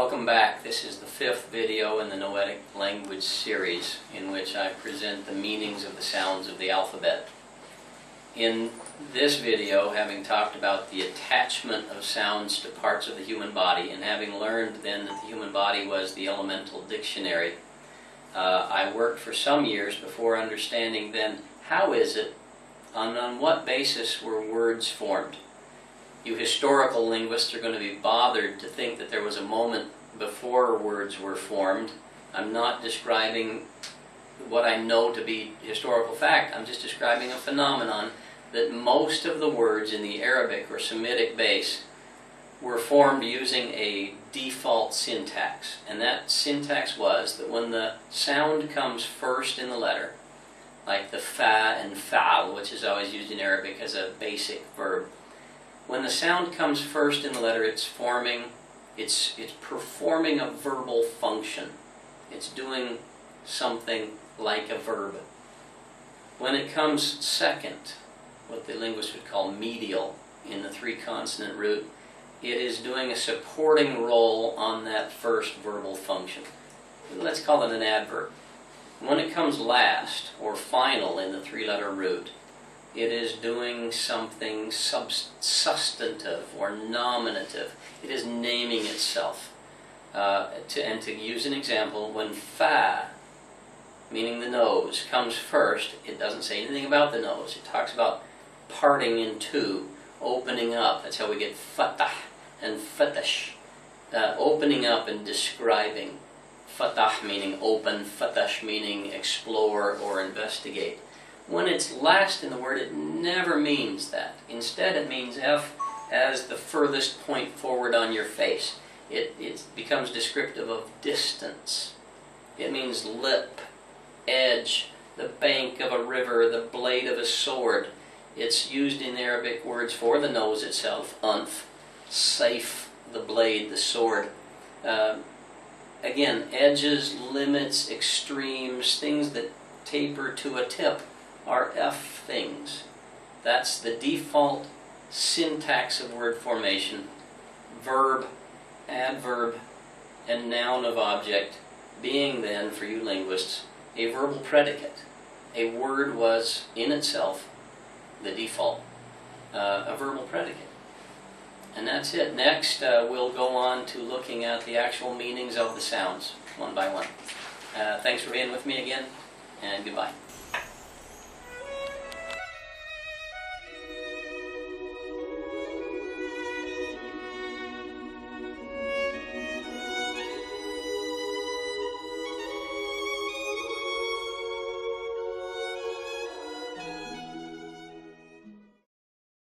Welcome back. This is the fifth video in the Noetic language series in which I present the meanings of the sounds of the alphabet. In this video, having talked about the attachment of sounds to parts of the human body and having learned then that the human body was the elemental dictionary, I worked for some years before understanding then how is it, on what basis were words formed. You historical linguists are going to be bothered to think that there was a moment before words were formed. I'm not describing what I know to be historical fact. I'm just describing a phenomenon that most of the words in the Arabic or Semitic base were formed using a default syntax. And that syntax was that when the sound comes first in the letter, like the fa and fa'al, which is always used in Arabic as a basic verb, when the sound comes first in the letter, it's performing a verbal function. It's doing something like a verb. When it comes second, what the linguists would call medial in the three-consonant root, it is doing a supporting role on that first verbal function. Let's call it an adverb. When it comes last, or final in the three-letter root, it is doing something substantive or nominative. It is naming itself. To use an example, when fa, meaning the nose, comes first, it doesn't say anything about the nose. It talks about parting in two, opening up. That's how we get fatah and fatash. Opening up and describing. Fatah meaning open, fatash meaning explore or investigate. When it's last in the word, it never means that. Instead, it means F as the furthest point forward on your face. It becomes descriptive of distance. It means lip, edge, the bank of a river, the blade of a sword. It's used in Arabic words for the nose itself, unf, saif, the blade, the sword. Again, edges, limits, extremes, things that taper to a tip are F things. That's the default syntax of word formation. Verb, adverb, and noun of object being then, for you linguists, a verbal predicate. A word was, in itself, the default, a verbal predicate. And that's it. Next, we'll go on to looking at the actual meanings of the sounds, one by one. Thanks for being with me again, and goodbye.